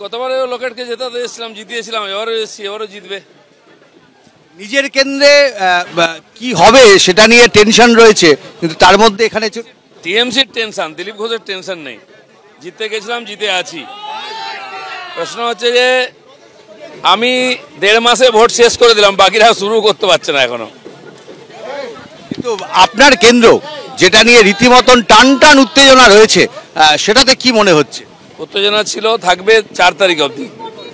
গতবারে লোকেটকে জেতাতে এসেছিলাম, জিতিয়েছিলাম, এবারও এসেছি, এবারও জিতবে। নিজের কেন্দ্রে কি হবে সেটা নিয়ে টেনশন রয়েছে, কিন্তু তার মধ্যে এখানে টিএমসির টেনশন, দিলীপ ঘোষের টেনশন নেই। জিততে গেছিলাম, জিতে আছি। প্রশ্ন হচ্ছে যে আমি 1.5 মাসে ভোট শেষ করে দিলাম, বাকিরা শুরু করতে পারছে না এখনো। কিন্তু আপনার কেন্দ্র যেটা নিয়ে রীতিমতন টান টান উত্তেজনা রয়েছে, সেটাতে কি মনে হচ্ছে? উত্তেজনা ছিল, থাকবে 4 তারিখ অবধি,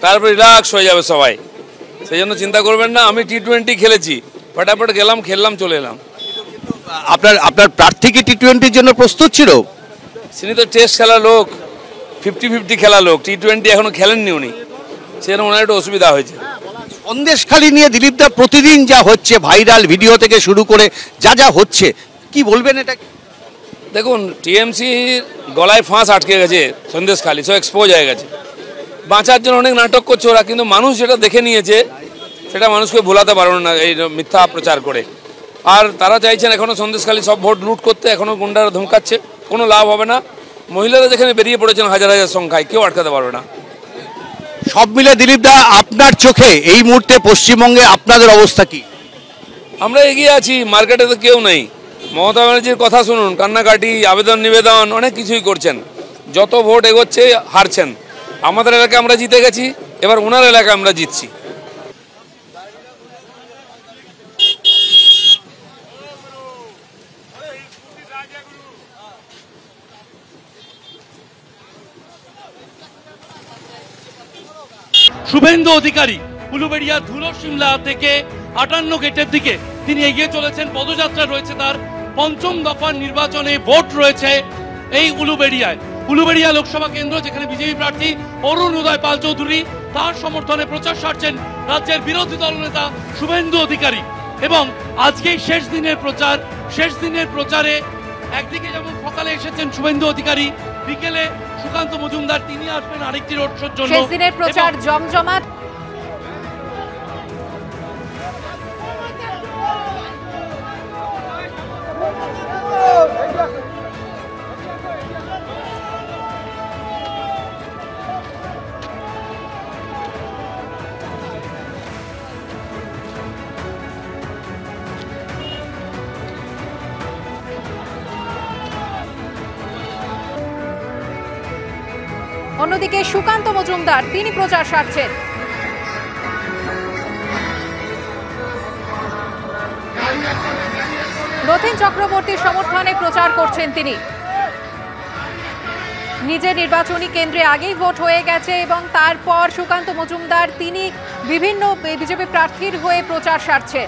তারপর রিল্যাক্স হয়ে যাবে সবাই, সেই জন্য চিন্তা করবেন না। আমি T20 খেলেছি, ফটাফট গেলাম, খেললাম, চলে এলাম। আপনার প্রার্থী কি T20-র জন্য প্রস্তুত ছিল? তিনি তো টেস্ট খেলা লোক, 50-50 খেলা লোক, T20 এখনো খেলেননি উনি, সেরকম ওনার একটু অসুবিধা হয়েছে। সন্দেশখালি নিয়ে দিলীপদা প্রতিদিন যা হচ্ছে, ভাইরাল ভিডিও থেকে শুরু করে যা যা হচ্ছে, কি বলবেন এটা? দেখুন, টিএমসির গলায় ফাঁস আটকে গেছে, সন্দেশখালি সব এক্সপোজ হয়ে গেছে। বাঁচার জন্য অনেক নাটক করছে ওরা, কিন্তু মানুষ যেটা দেখে নিয়েছে সেটা মানুষকে ভোলাতে পারবে না এই মিথ্যা প্রচার করে। আর তারা চাইছেন এখনও সন্দেশখালি সব ভোট লুট করতে, এখনও গুন্ডারা ধমকাচ্ছে, কোনো লাভ হবে না। মহিলারা যেখানে বেরিয়ে পড়েছেন হাজার হাজার সংখ্যায়, কেউ আটকাতে পারবে না। সব মিলে দিলীপদা আপনার চোখে এই মুহূর্তে পশ্চিমবঙ্গে আপনাদের অবস্থা কি? আমরা এগিয়ে আছি, মার্কেটে তো কেউ নেই। মমতা ব্যানার্জির কথা শুনুন, কান্নাকাটি, আবেদন নিবেদন অনেক কিছুই করছেন, যত ভোট এগোচ্ছে হারছেন। আমাদের এলাকায় আমরা জিতে গেছি, এবার ওনার এলাকায় আমরা জিতছি। শুভেন্দু অধিকারী উলুবেড়িয়া ধুলো সিমলা থেকে 58 গেটের দিকে তিনি এগিয়ে চলেছেন। পদযাত্রা রয়েছে তার, 5ম দফার নির্বাচনে ভোট রয়েছে এই উলুবেড়িয়া লোকসভা কেন্দ্র, যেখানে বিজেপি প্রার্থী অরুণ উদয় পাল চৌধুরী, তার সমর্থনে প্রচার সারছেন রাজ্যের বিরোধী দলনেতা শুভেন্দু অধিকারী। এবং আজকেই শেষ দিনের প্রচারে একদিকে যেমন সকালে এসেছেন শুভেন্দু অধিকারী, বিকেলে সুকান্ত মজুমদার তিনি আসবেন আরেকটি রোড শোর জন্য। শেষ দিনের প্রচার জমজমাট। অন্যদিকে সুকান্ত মজুমদার তিনি প্রচার সারছেন। রথীন চক্রবর্তীর সমর্থনে প্রচার করছেন তিনি। নিজের নির্বাচনী কেন্দ্রে আগেই ভোট হয়ে গেছে এবং তারপর সুকান্ত মজুমদার তিনি বিভিন্ন বিজেপি প্রার্থীর হয়ে প্রচার সারছেন।